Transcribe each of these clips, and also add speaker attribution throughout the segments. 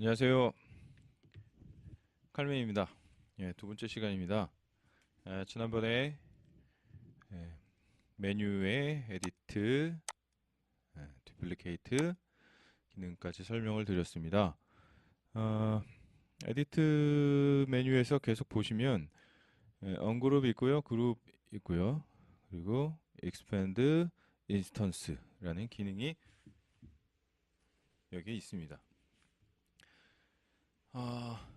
Speaker 1: 안녕하세요. 칼맨입니다. 예, 두 번째 시간입니다. 지난번에 예, 메뉴의 에디트, 듀플리케이트 기능까지 설명을 드렸습니다. 어, 에디트 메뉴에서 계속 보시면 언그룹 있고요, 그룹 있고요, 그리고 expand instance라는 기능이 여기 있습니다. 아,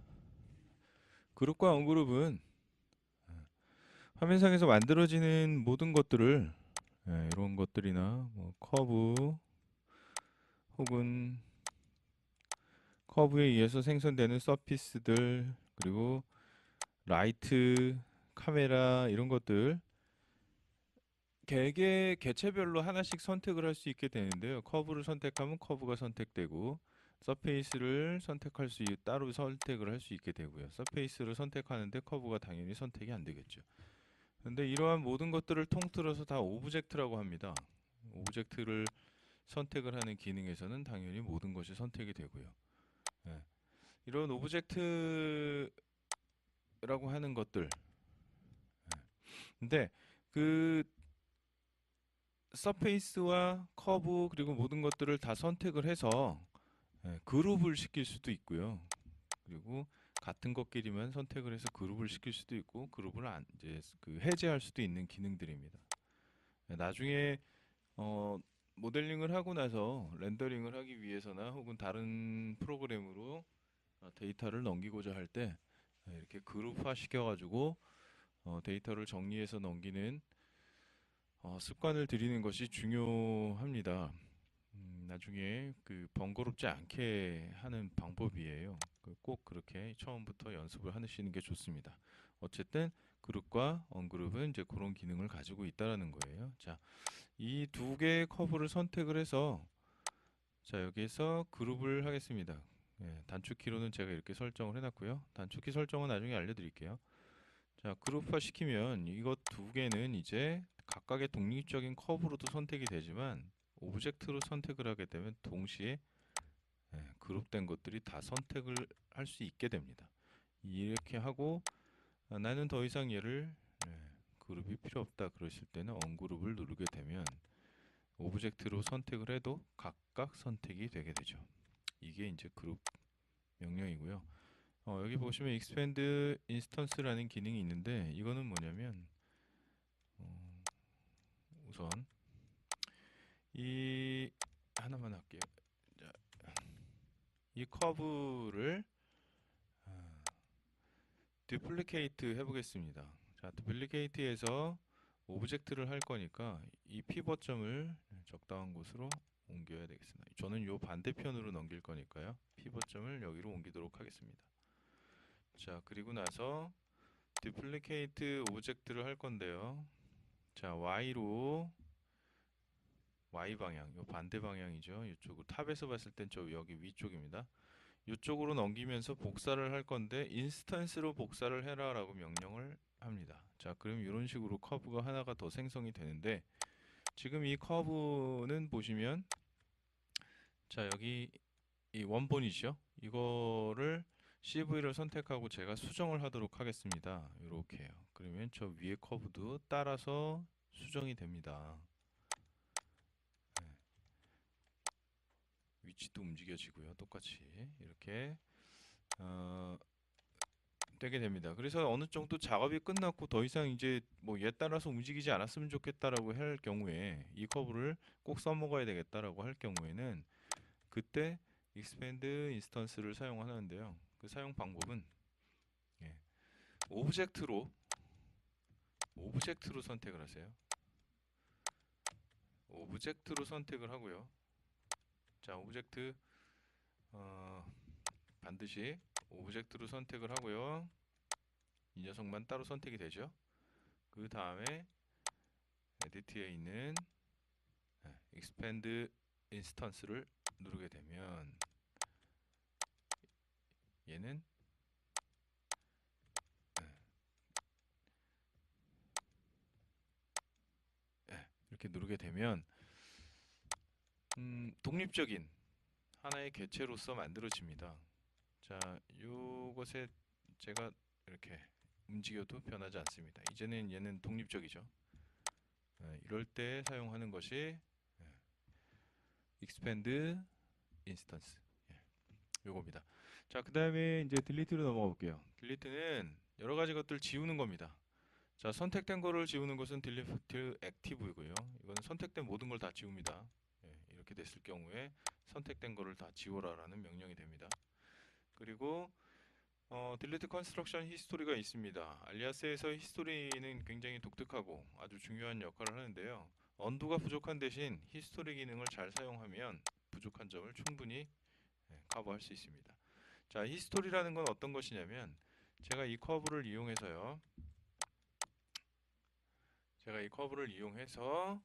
Speaker 1: 그룹과 언그룹은 화면상에서 만들어지는 모든 것들을 이런 것들이나 뭐 커브 혹은 커브에 의해서 생성되는 서피스들 그리고 라이트, 카메라 이런 것들 개체별로 하나씩 선택을 할 수 있게 되는데요. 커브를 선택하면 커브가 선택되고 서페이스를 선택할 수 따로 선택을 할 수 있게 되고요. 서페이스를 선택하는데 커브가 당연히 선택이 안 되겠죠. 근데 이러한 모든 것들을 통틀어서 다 오브젝트라고 합니다. 오브젝트를 선택을 하는 기능에서는 당연히 모든 것이 선택이 되고요. 예. 이런 오브젝트라고 하는 것들. 근데 그 서페이스와 커브 그리고 모든 것들을 다 선택을 해서 그룹을 시킬 수도 있고요. 그리고 같은 것끼리만 선택을 해서 그룹을 시킬 수도 있고 그룹을 이제 그 해제할 수도 있는 기능들입니다. 나중에 어, 모델링을 하고 나서 렌더링을 하기 위해서나 혹은 다른 프로그램으로 데이터를 넘기고자 할 때 이렇게 그룹화 시켜가지고 데이터를 정리해서 넘기는 습관을 들이는 것이 중요합니다. 나중에 그 번거롭지 않게 하는 방법이에요. 꼭 그렇게 처음부터 연습을 하시는 게 좋습니다. 어쨌든 그룹과 언그룹은 이제 그런 기능을 가지고 있다라는 거예요. 자, 이 두 개의 커브를 선택을 해서 자, 여기에서 그룹을 하겠습니다. 단축키로는 제가 이렇게 설정을 해놨고요. 단축키 설정은 나중에 알려드릴게요. 자, 그룹화 시키면 이것 두 개는 이제 각각의 독립적인 커브로도 선택이 되지만 오브젝트로 선택을 하게 되면 동시에 그룹된 것들이 다 선택을 할 수 있게 됩니다. 이렇게 하고 나는 더 이상 얘를 그룹이 필요 없다 그러실 때는 언그룹을 누르게 되면 오브젝트로 선택을 해도 각각 선택이 되게 되죠. 이게 이제 그룹 명령이고요. 여기 보시면 expand instance라는 기능이 있는데 이거는 뭐냐면 어, 우선 이 하나만 할게요. 자, 이 커브를 듀플리케이트 해보겠습니다. 자, 듀플리케이트에서 오브젝트를 할 거니까 이 피벗점을 적당한 곳으로 옮겨야 되겠습니다. 저는 이 반대편으로 넘길 거니까요. 피벗점을 여기로 옮기도록 하겠습니다. 자, 그리고 나서 듀플리케이트 오브젝트를 할 건데요. 자, Y로 Y 방향, 요 반대 방향이죠. 이쪽으로 탑에서 봤을 땐 저 여기 위쪽입니다. 이쪽으로 넘기면서 복사를 할 건데 인스턴스로 복사를 해라라고 명령을 합니다. 자, 그럼 이런 식으로 커브가 하나가 더 생성이 되는데 지금 이 커브는 보시면 자, 여기 이 원본이죠. 이거를 CV를 선택하고 제가 수정을 하도록 하겠습니다. 이렇게요. 그러면 저 위에 커브도 따라서 수정이 됩니다. 네, 위치도 움직여지고요. 똑같이 이렇게 어, 되게 됩니다. 그래서 어느 정도 작업이 끝났고 더 이상 이제 뭐 얘 따라서 움직이지 않았으면 좋겠다라고 할 경우에 이 커브를 꼭 써먹어야 되겠다라고 할 경우에는 그때 expand instance를 사용하는데요. 그 사용 방법은 예, 오브젝트로 오브젝트로 선택을 하세요. 오브젝트로 선택을 하고요. 자, 오브젝트 어, 반드시 오브젝트로 선택을 하고요. 이 녀석만 따로 선택이 되죠. 그 다음에 에디트에 있는 expand instance를 누르게 되면 얘는 이렇게 누르게 되면 독립적인 하나의 개체로서 만들어집니다. 자, 요것에 제가 이렇게 움직여도 변하지 않습니다. 이제는 얘는 독립적이죠. 이럴 때 사용하는 것이 expand instance. 요겁니다. 자, 그 다음에 이제 딜리트로 넘어가 볼게요. 딜리트는 여러 가지 것들 지우는 겁니다. 자, 선택된 거를 지우는 것은 딜리트 액티브이고요. 이건 선택된 모든 걸 다 지웁니다. 이렇게 됐을 경우에 선택된 거를 다 지워라라는 명령이 됩니다. 그리고 딜리트 컨스트럭션 히스토리가 있습니다. 알리아스에서 히스토리는 굉장히 독특하고 아주 중요한 역할을 하는데요. 언두가 부족한 대신 히스토리 기능을 잘 사용하면 부족한 점을 충분히 커버할 수 있습니다. 자, 히스토리라는 건 어떤 것이냐면 제가 이 커브를 이용해서요. 제가 이 커브를 이용해서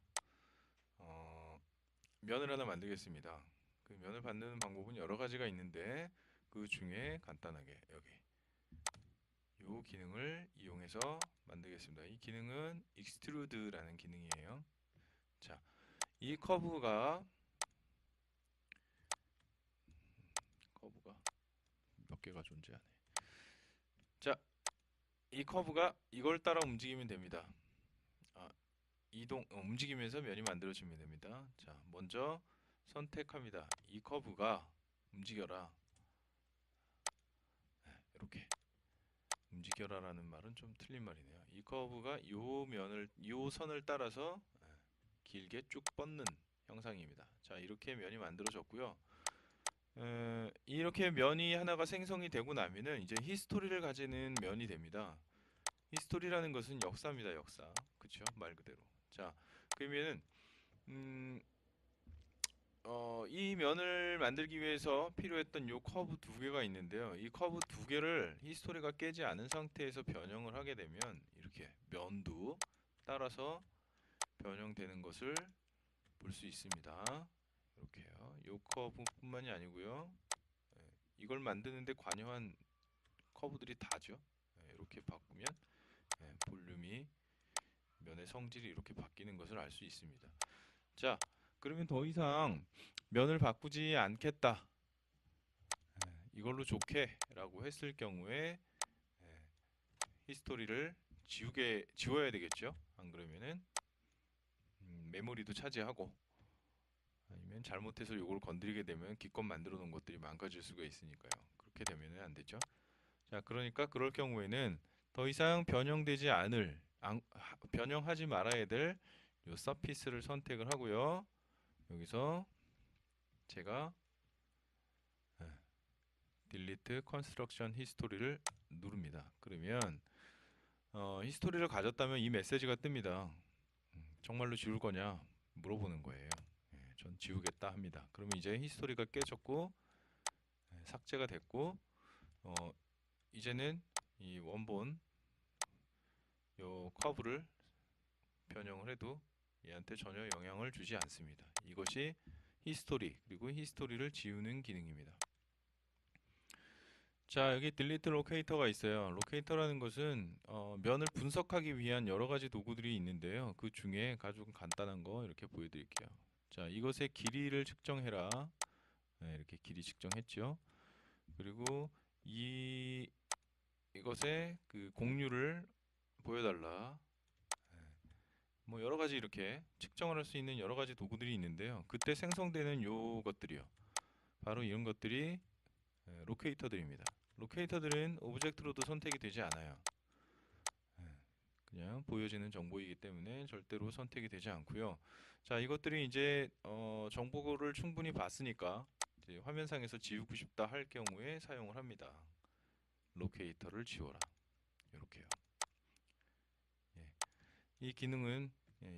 Speaker 1: 면을 하나 만들겠습니다. 그 면을 만드는 방법은 여러 가지가 있는데 그 중에 간단하게 여기 이 기능을 이용해서 만들겠습니다. 이 기능은 extrude라는 기능이에요. 자, 이 커브가 몇 개가 존재하네. 자, 이 커브가 이걸 따라 움직이면 됩니다. 움직이면서 면이 만들어지면 됩니다. 자, 먼저 선택합니다. 이 커브가 움직여라. 이렇게 움직여라라는 말은 좀 틀린 말이네요. 이 커브가 요 선을 따라서 길게 쭉 뻗는 형상입니다. 자, 이렇게 면이 만들어졌고요. 이렇게 면이 하나가 생성이 되고 나면은 이제 히스토리를 가지는 면이 됩니다. 히스토리라는 것은 역사입니다. 역사. 그쵸? 말 그대로. 자, 그러면은 이 면을 만들기 위해서 필요했던 요 커브 두 개가 있는데요. 이 커브 두 개를 히스토리가 깨지 않은 상태에서 변형을 하게 되면 이렇게 면도 따라서 변형되는 것을 볼 수 있습니다. 이렇게요. 요 커브뿐만이 아니고요. 이걸 만드는데 관여한 커브들이 다죠. 이렇게 바꾸면 볼륨이 면의 성질이 이렇게 바뀌는 것을 알 수 있습니다. 자, 그러면 더 이상 면을 바꾸지 않겠다. 이걸로 좋게 라고 했을 경우에 히스토리를 지워야 되겠죠. 안 그러면은 메모리도 차지하고 아니면 잘못해서 이걸 건드리게 되면 기껏 만들어 놓은 것들이 망가질 수가 있으니까요. 그렇게 되면은 안 되죠. 자, 그러니까 그럴 경우에는 더 이상 변형하지 말아야 될 요 서피스를 선택을 하고요. 여기서 제가 딜리트 컨스트럭션 히스토리를 누릅니다. 그러면 히스토리를 가졌다면 이 메시지가 뜹니다. 정말로 지울 거냐 물어보는 거예요. 전 지우겠다 합니다. 그러면 이제 히스토리가 깨졌고 삭제가 됐고 이제는 이 원본 요 커브를 변형을 해도 얘한테 전혀 영향을 주지 않습니다. 이것이 히스토리 그리고 히스토리를 지우는 기능입니다. 자, 여기 딜리트 로케이터가 있어요. 로케이터라는 것은 면을 분석하기 위한 여러 가지 도구들이 있는데요. 그 중에 아주 간단한 거 이렇게 보여드릴게요. 자, 이것의 길이를 측정해라. 이렇게 길이 측정했죠. 그리고 이것의 그 공률을 보여달라. 뭐 여러 가지 이렇게 측정을 할 수 있는 여러 가지 도구들이 있는데요. 그때 생성되는 요것들이요. 바로 이런 것들이 로케이터들입니다. 로케이터들은 오브젝트로도 선택이 되지 않아요. 그냥 보여지는 정보이기 때문에 절대로 선택이 되지 않고요. 자, 이것들이 이제 정보를 충분히 봤으니까 이제 화면상에서 지우고 싶다 할 경우에 사용을 합니다. 로케이터를 지워라. 이렇게요. 이 기능은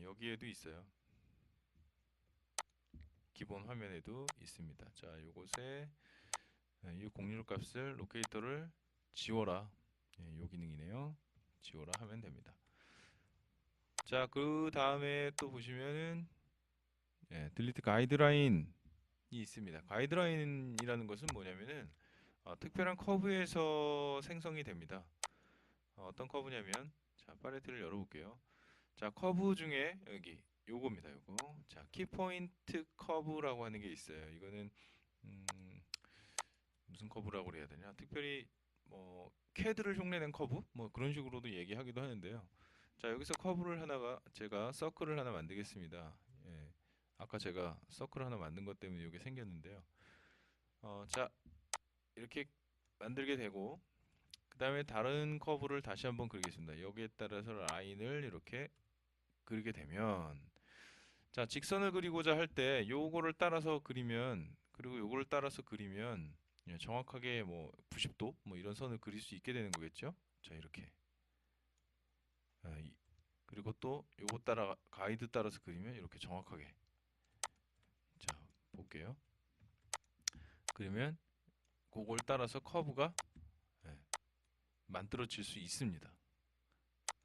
Speaker 1: 여기에도 있어요. 기본 화면에도 있습니다. 자, 요것에 이 공률 값을 로케이터를 지워라. 요 기능이네요. 지워라 하면 됩니다. 자, 그 다음에 또 보시면은 딜리트 가이드라인이 있습니다. 가이드라인이라는 것은 뭐냐면은 특별한 커브에서 생성이 됩니다. 어떤 커브냐면 자, 팔레트를 열어볼게요. 자, 커브 중에 여기 요겁니다. 요거. 자, 키포인트 커브라고 하는 게 있어요. 이거는 무슨 커브라고 그래야 되냐? 특별히 뭐 캐드를 흉내낸 커브 뭐 그런 식으로도 얘기하기도 하는데요. 자, 여기서 커브를 하나가 제가 서클을 하나 만들겠습니다. 예. 아까 제가 서클 하나 만든 것 때문에 이게 생겼는데요. 자, 이렇게 만들게 되고 그 다음에 다른 커브를 다시 한번 그리겠습니다. 여기에 따라서 라인을 이렇게 그리게 되면 자, 직선을 그리고자 할 때 요거를 따라서 그리면 그리고 요거를 따라서 그리면 예, 정확하게 뭐 90도 뭐 이런 선을 그릴 수 있게 되는 거겠죠? 자, 이렇게 그리고 또 요거 따라 가이드 따라서 그리면 이렇게 정확하게 자, 볼게요. 그러면 그걸 따라서 커브가 예, 만들어질 수 있습니다.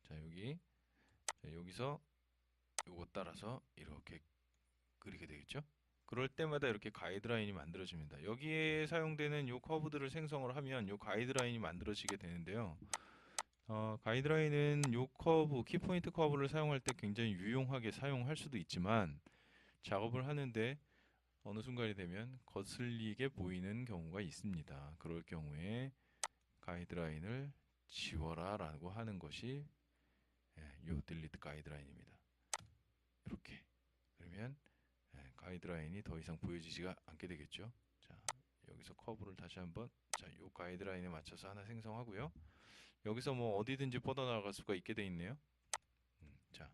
Speaker 1: 자, 여기서 요거 따라서 이렇게 그리게 되겠죠? 그럴 때마다 이렇게 가이드라인이 만들어집니다. 여기에 사용되는 요 커브들을 생성을 하면 요 가이드라인이 만들어지게 되는데요. 가이드라인은 요 커브, 키포인트 커브를 사용할 때 굉장히 유용하게 사용할 수도 있지만 작업을 하는데 어느 순간이 되면 거슬리게 보이는 경우가 있습니다. 그럴 경우에 가이드라인을 지워라 라고 하는 것이 요 딜리트 가이드라인입니다. 이렇게 그러면 가이드라인이 더 이상 보여지지가 않게 되겠죠. 자, 여기서 커브를 다시 한번 자, 요 가이드라인에 맞춰서 하나 생성하고요. 여기서 뭐 어디든지 뻗어나갈 수가 있게 돼 있네요. 자,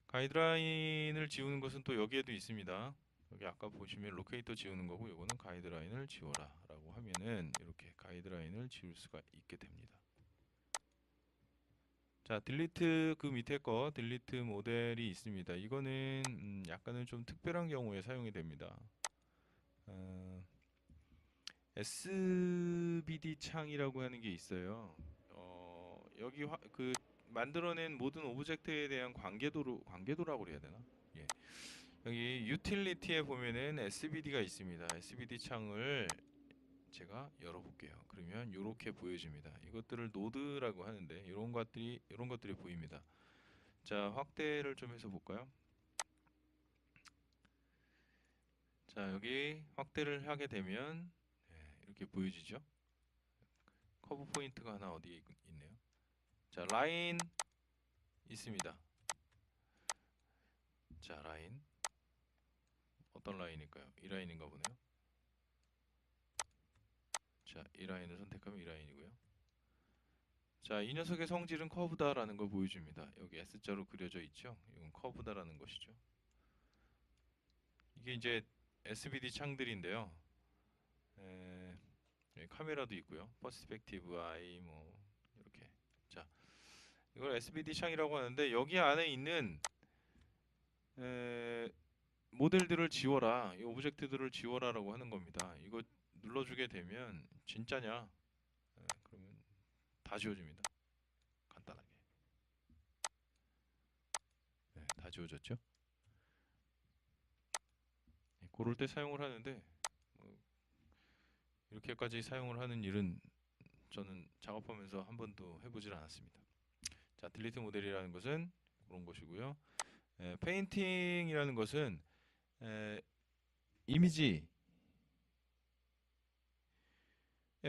Speaker 1: 가이드라인을 지우는 것은 또 여기에도 있습니다. 여기 아까 보시면 로케이터 지우는 거고 요거는 가이드라인을 지워라 라고 하면은 이렇게 가이드라인을 지울 수가 있게 됩니다. 자, 딜리트 그 밑에 거 딜리트 모델이 있습니다. 이거는 약간은 좀 특별한 경우에 사용이 됩니다. 어, SBD 창이라고 하는 게 있어요. 여기 그 만들어낸 모든 오브젝트에 대한 관계도라고 그래야 되나? 예. 여기 유틸리티에 보면은 SBD가 있습니다. SBD 창을 제가 열어볼게요. 그러면 이렇게 보여집니다. 이것들을 노드라고 하는데 이런 것들이 보입니다. 자, 확대를 좀 해서 볼까요? 자, 여기 확대를 하게 되면 이렇게 보여지죠? 커브 포인트가 하나 어디에 있네요. 자, 라인 있습니다. 자, 라인 어떤 라인일까요? 이 라인인가 보네요. 자, 이 라인을 선택하면 이 라인이고요. 자, 이 녀석의 성질은 커브다라는 걸 보여줍니다. 여기 S자로 그려져 있죠? 이건 커브다라는 것이죠. 이게 이제 SBD 창들인데요. 여기 카메라도 있고요. 퍼스펙티브 아이 뭐 이렇게. 자, 이걸 SBD 창이라고 하는데 여기 안에 있는 에, 모델들을 지워라, 이 오브젝트들을 지워라라고 하는 겁니다. 이거 눌러주게 되면 진짜냐? 그러면 다 지워집니다. 간단하게. 다 지워졌죠? 그럴 때 사용을 하는데 뭐 이렇게까지 사용을 하는 일은 저는 작업하면서 한 번도 해보질 않았습니다. 자, 딜리트 모델이라는 것은 그런 것이고요. 페인팅이라는 것은 에, 이미지에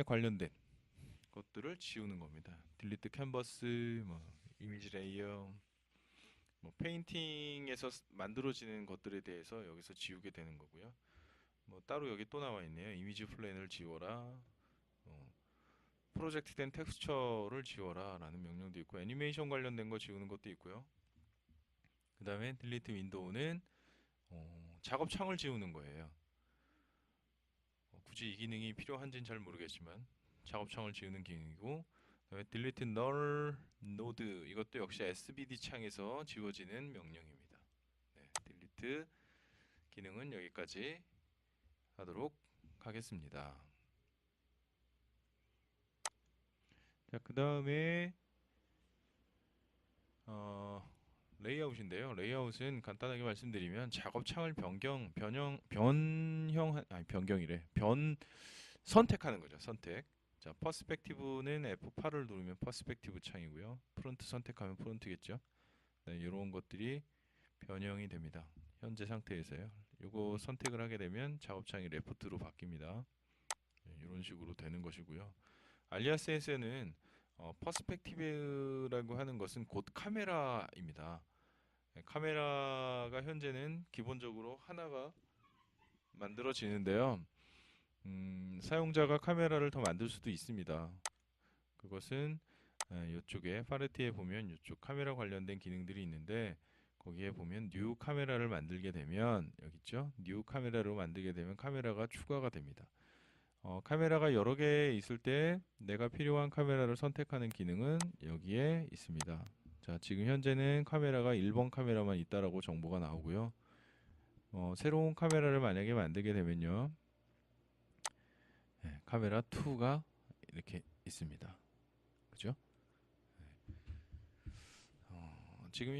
Speaker 1: 관련된 것들을 지우는 겁니다. 딜리트 캔버스, 뭐 이미지 레이어, 뭐 페인팅에서 만들어지는 것들에 대해서 여기서 지우게 되는 거고요. 뭐 따로 여기 또 나와 있네요. 이미지 플랜을 지워라. 프로젝트된 텍스처를 지워라 라는 명령도 있고 애니메이션 관련된 거 지우는 것도 있고요. 그 다음에 딜리트 윈도우는 작업 창을 지우는 거예요. 굳이 이 기능이 필요한지는 잘 모르겠지만 작업 창을 지우는 기능이고 그다음에 딜리트 널 노드 이것도 역시 SBD 창에서 지워지는 명령입니다. 딜리트 기능은 여기까지 하도록 하겠습니다. 자, 그 다음에 레이아웃인데요. 레이아웃은 간단하게 말씀드리면 작업창을 변경이래. 선택하는 거죠. 선택. 자, 퍼스펙티브는 F8을 누르면 퍼스펙티브 창이고요. 프론트 선택하면 프론트겠죠. 네, 이런 것들이 변형이 됩니다. 현재 상태에서요. 이거 선택을 하게 되면 작업창이 레프트로 바뀝니다. 이런 식으로 되는 것이고요. 알리아스에서는 퍼스펙티브라고 하는 것은 곧 카메라입니다. 카메라가 현재는 기본적으로 하나가 만들어지는데요. 사용자가 카메라를 더 만들 수도 있습니다. 그것은 이쪽에 파르티에 보면 이쪽 카메라 관련된 기능들이 있는데 거기에 보면 뉴 카메라를 만들게 되면 여기 있죠? 뉴 카메라로 만들게 되면 카메라가 추가가 됩니다. 카메라가 여러 개 있을 때 내가 필요한 카메라를 선택하는 기능은 여기에 있습니다. 자, 지금 현재는 카메라가 1번 카메라만 있다라고 정보가 나오고요. 새로운 카메라를 만약에 만들게 되면요. 카메라 2가 이렇게 있습니다. 그죠? 지금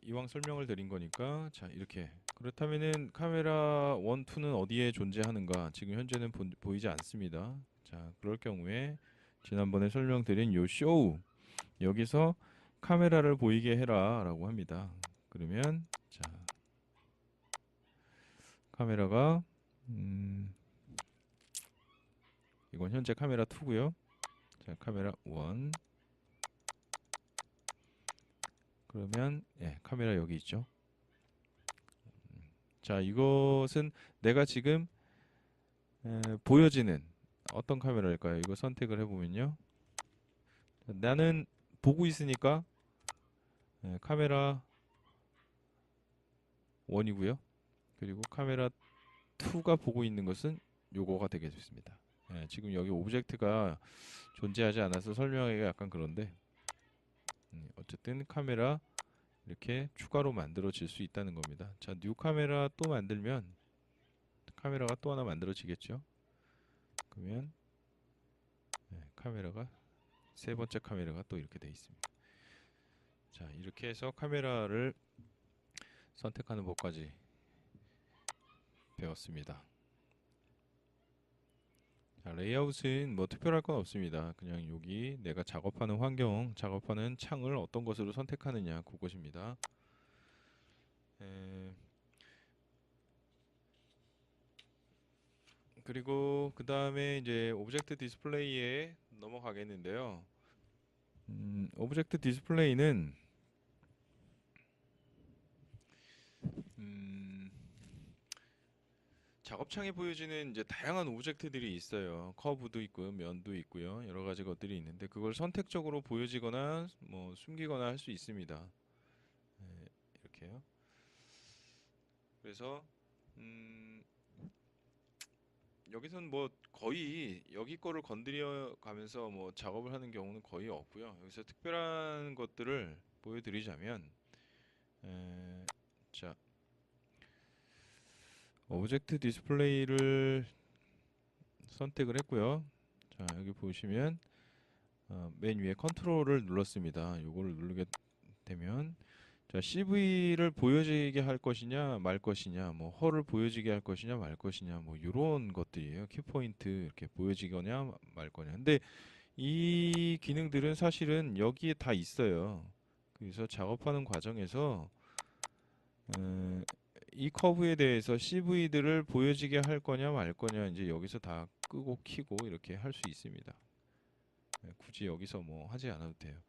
Speaker 1: 이왕 설명을 드린 거니까 자, 이렇게 그렇다면은 카메라 1, 2는 어디에 존재하는가? 지금 현재는 보이지 않습니다. 자, 그럴 경우에 지난번에 설명드린 요 쇼우 여기서 카메라를 보이게 해라라고 합니다. 그러면 자, 카메라가 이건 현재 카메라 2고요. 자, 카메라 1 그러면 카메라 여기 있죠. 자, 이것은 내가 지금 보여지는 어떤 카메라일까요? 이거 선택을 해보면요. 나는 보고 있으니까 카메라 1이고요. 그리고 카메라 2가 보고 있는 것은 요거가 되겠습니다. 지금 여기 오브젝트가 존재하지 않아서 설명하기가 약간 그런데 어쨌든 카메라 이렇게 추가로 만들어질 수 있다는 겁니다. 자, 뉴 카메라 또 만들면 카메라가 또 하나 만들어지겠죠. 그러면 카메라가 세 번째 카메라가 또 이렇게 돼 있습니다. 자, 이렇게 해서 카메라를 선택하는 법까지 배웠습니다. 자, 레이아웃은 뭐 특별할 건 없습니다. 그냥 여기 내가 작업하는 환경, 작업하는 창을 어떤 것으로 선택하느냐 그것입니다. 그리고 그 다음에 이제 오브젝트 디스플레이에 넘어가겠는데요. 오브젝트 디스플레이는 작업창에 보여지는 이제 다양한 오브젝트들이 있어요. 커브도 있고요, 면도 있고요, 여러 가지 것들이 있는데 그걸 선택적으로 보여지거나 뭐 숨기거나 할 수 있습니다. 이렇게요. 그래서 여기서는 뭐 거의 여기 거를 건드려 가면서 뭐 작업을 하는 경우는 거의 없고요. 여기서 특별한 것들을 보여드리자면 자, 오브젝트 디스플레이를 선택을 했고요. 자, 여기 보시면 맨 위에 컨트롤을 눌렀습니다. 이거를 누르게 되면 자, CV를 보여지게 할 것이냐 말 것이냐, 뭐 헐을 보여지게 할 것이냐 말 것이냐, 뭐 이런 것들이에요. 키포인트 이렇게 보여지거냐 말 거냐. 근데 이 기능들은 사실은 여기에 다 있어요. 그래서 작업하는 과정에서 이 커브에 대해서 CV들을 보여지게 할 거냐 말 거냐 이제 여기서 다 끄고 키고 이렇게 할 수 있습니다. 굳이 여기서 뭐 하지 않아도 돼요.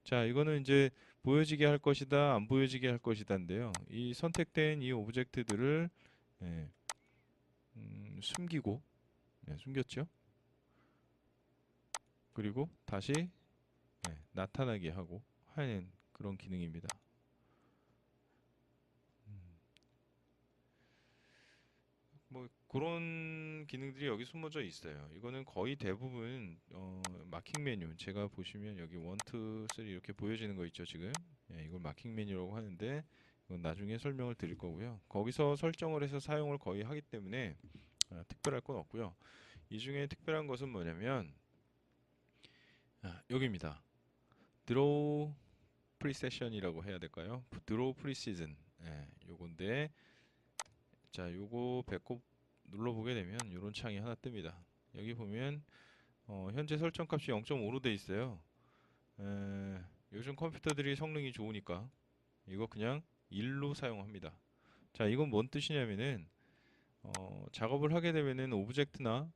Speaker 1: 자, 이거는 이제 보여지게 할 것이다, 안 보여지게 할 것이다인데요. 이 선택된 이 오브젝트들을 숨기고 숨겼죠. 그리고 다시 나타나게 하고 하는 그런 기능입니다. 뭐 그런 기능들이 여기 숨어져 있어요. 이거는 거의 대부분 마킹 메뉴 제가 보시면 여기 1, 2, 3 이렇게 보여지는 거 있죠 지금. 이걸 마킹 메뉴라고 하는데 이건 나중에 설명을 드릴 거고요. 거기서 설정을 해서 사용을 거의 하기 때문에 특별할 건 없고요. 이 중에 특별한 것은 뭐냐면 여기입니다. 드로우 프리세션이라고 해야 될까요? 드로우 프리시즌 요건데 자, 요거 배꼽 눌러보게 되면 이런 창이 하나 뜹니다. 여기 보면 현재 설정값이 0.5로 돼 있어요. 요즘 컴퓨터들이 성능이 좋으니까 이거 그냥 1로 사용합니다. 자, 이건 뭔 뜻이냐면은 작업을 하게 되면은 오브젝트나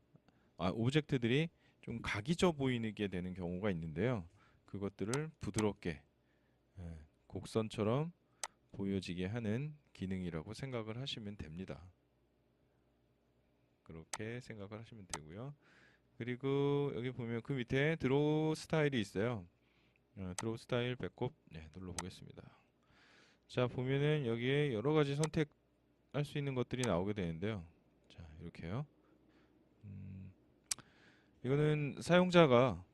Speaker 1: 오브젝트들이 좀 각이 져 보이게 되는 경우가 있는데요. 그것들을 부드럽게 곡선처럼 보여지게 하는 기능이라고 생각을 하시면 됩니다. 그렇게 생각을 하시면 되고요. 그리고 여기 보면 그 밑에 드로우 스타일이 있어요. 드로우 스타일 배꼽 눌러보겠습니다. 자, 보면은 여기에 여러 가지 선택할 수 있는 것들이 나오게 되는데요. 자, 이렇게요. 이거는 사용자가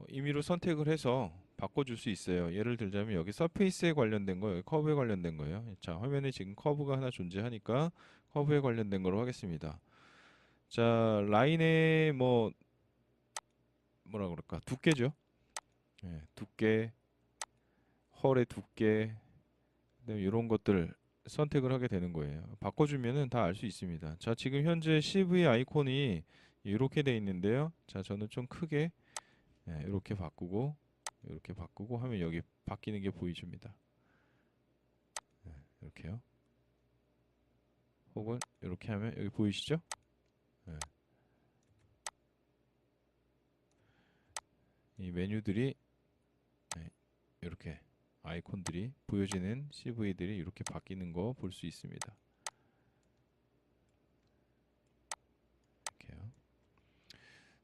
Speaker 1: 임의로 선택을 해서 바꿔줄 수 있어요. 예를 들자면 여기 서페이스에 관련된 거, 여기 커브에 관련된 거예요. 자, 화면에 지금 커브가 하나 존재하니까 커브에 관련된 거로 하겠습니다. 자, 라인의 뭐라 그럴까? 두께죠. 두께, 헐의 두께, 그다음에 이런 것들 선택을 하게 되는 거예요. 바꿔주면은 다 알 수 있습니다. 자, 지금 현재 CV 아이콘이 이렇게 돼 있는데요. 자, 저는 좀 크게 이렇게 바꾸고 하면 여기 바뀌는 게 보여줍니다. 이렇게요. 혹은 이렇게 하면 여기 보이시죠? 이 메뉴들이 이렇게 아이콘들이 보여지는 CV들이 이렇게 바뀌는 거 볼 수 있습니다. 이렇게요.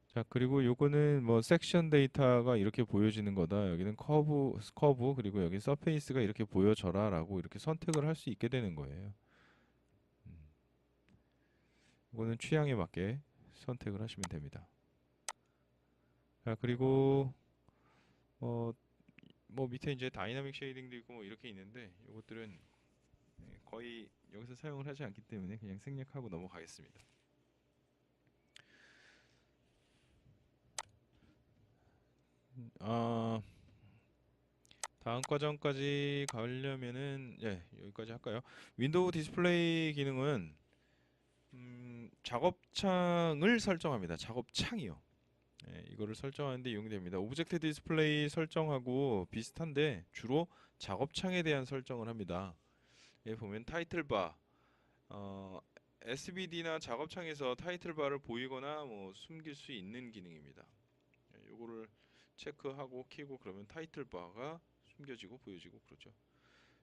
Speaker 1: 자, 그리고 요거는 뭐 섹션 데이터가 이렇게 보여지는 거다. 여기는 커브 그리고 여기 서페이스가 이렇게 보여져라라고 이렇게 선택을 할 수 있게 되는 거예요. 이거는 취향에 맞게 선택을 하시면 됩니다. 자, 그리고 뭐 밑에 이제 다이나믹 쉐이딩도 있고 뭐 이렇게 있는데 이것들은 거의 여기서 사용을 하지 않기 때문에 그냥 생략하고 넘어가겠습니다. 다음 과정까지 가려면은 여기까지 할까요? 윈도우 디스플레이 기능은 작업창을 설정합니다. 작업창이요. 이거를 설정하는데 이용이 됩니다. 오브젝트 디스플레이 설정하고 비슷한데 주로 작업창에 대한 설정을 합니다. 여기 보면 타이틀바, SVD나 작업창에서 타이틀바를 보이거나 뭐 숨길 수 있는 기능입니다. 요거를 체크하고 키고 그러면 타이틀바가 숨겨지고 보여지고 그러죠.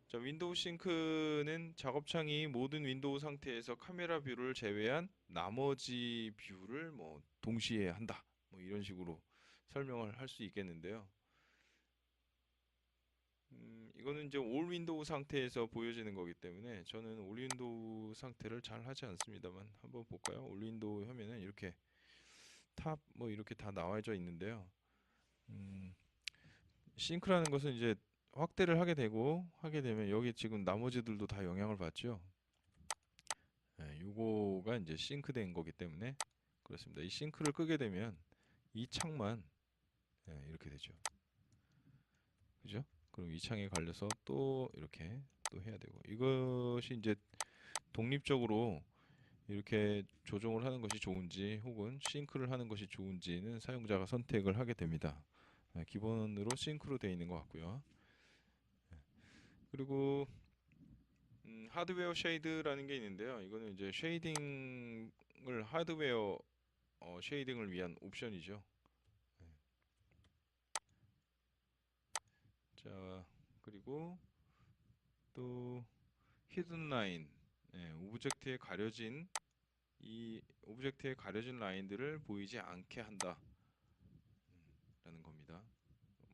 Speaker 1: 자, 윈도우 싱크는 작업창이 모든 윈도우 상태에서 카메라 뷰를 제외한 나머지 뷰를 뭐 동시에 한다. 뭐 이런 식으로 설명을 할 수 있겠는데요. 이거는 이제 올 윈도우 상태에서 보여지는 거기 때문에 저는 올 윈도우 상태를 잘 하지 않습니다만 한번 볼까요? 올 윈도우 하면은 이렇게 탑 뭐 이렇게 다 나와져 있는데요. 싱크라는 것은 이제 확대를 하게 되면 여기 지금 나머지들도 다 영향을 받죠. 요거가 이제 싱크된 거기 때문에 그렇습니다. 이 싱크를 끄게 되면 이 창만 이렇게 되죠. 그죠? 그럼 이 창에 걸려서 또 이렇게 또 해야 되고 이것이 이제 독립적으로 이렇게 조정을 하는 것이 좋은지 혹은 싱크를 하는 것이 좋은지는 사용자가 선택을 하게 됩니다. 기본으로 싱크로 되어 있는 것 같고요. 그리고 하드웨어 쉐이드라는 게 있는데요. 이거는 이제 쉐이딩을 하드웨어 쉐이딩을 위한 옵션이죠. 자, 그리고 또 히든 라인, 오브젝트에 가려진 이 오브젝트에 가려진 라인들을 보이지 않게 한다 라는 겁니다.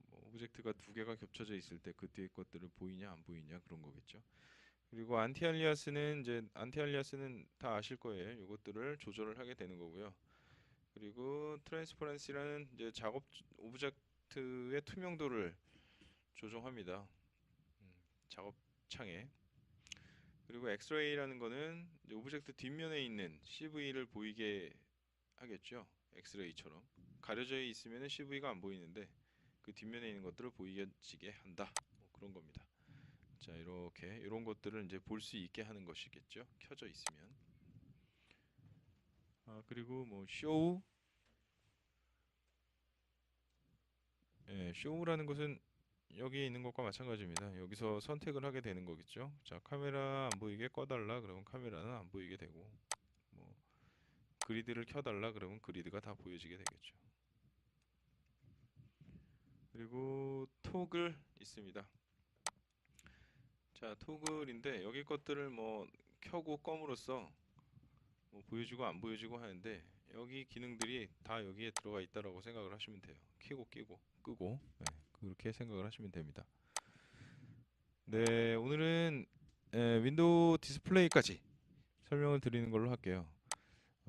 Speaker 1: 뭐 오브젝트가 두 개가 겹쳐져 있을 때 그 뒤에 것들을 보이냐 안 보이냐 그런 거겠죠. 그리고 안티 알리아스는 다 아실 거예요. 이것들을 조절을 하게 되는 거고요. 그리고 트랜스퍼런시라는 이제 작업 오브젝트의 투명도를 조정합니다. 작업창에. 그리고 엑스레이라는 거는 이제 오브젝트 뒷면에 있는 CV를 보이게 하겠죠. 엑스레이처럼 가려져 있으면 CV가 안 보이는데 그 뒷면에 있는 것들을 보이게 한다. 뭐 그런 겁니다. 자, 이렇게 이런 것들을 이제 볼 수 있게 하는 것이겠죠. 켜져 있으면. 그리고 뭐 쇼우라는 것은 여기에 있는 것과 마찬가지입니다. 여기서 선택을 하게 되는 거겠죠. 자, 카메라 안 보이게 꺼달라 그러면 카메라는 안 보이게 되고 뭐 그리드를 켜달라 그러면 그리드가 다 보여지게 되겠죠. 그리고 토글 있습니다. 자, 토글인데 여기 것들을 뭐 켜고 껌으로써 뭐 보여주고 안 보여주고 하는데 여기 기능들이 다 여기에 들어가 있다라고 생각을 하시면 돼요. 켜고 끼고 끄고 그렇게 생각을 하시면 됩니다. 네, 오늘은 윈도우 디스플레이까지 설명을 드리는 걸로 할게요.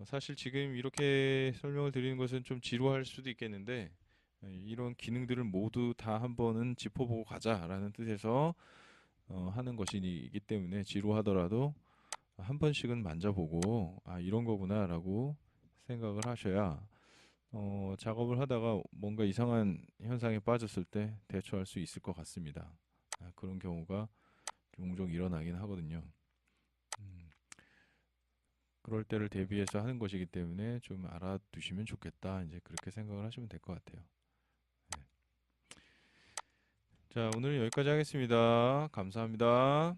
Speaker 1: 사실 지금 이렇게 설명을 드리는 것은 좀 지루할 수도 있겠는데 이런 기능들을 모두 다 한번은 짚어보고 가자라는 뜻에서 하는 것이기 때문에 지루하더라도 한 번씩은 만져보고 아 이런 거구나라고 생각을 하셔야 작업을 하다가 뭔가 이상한 현상에 빠졌을 때 대처할 수 있을 것 같습니다. 그런 경우가 종종 일어나긴 하거든요. 그럴 때를 대비해서 하는 것이기 때문에 좀 알아두시면 좋겠다. 이제 그렇게 생각을 하시면 될 것 같아요. 네. 자, 오늘 여기까지 하겠습니다. 감사합니다.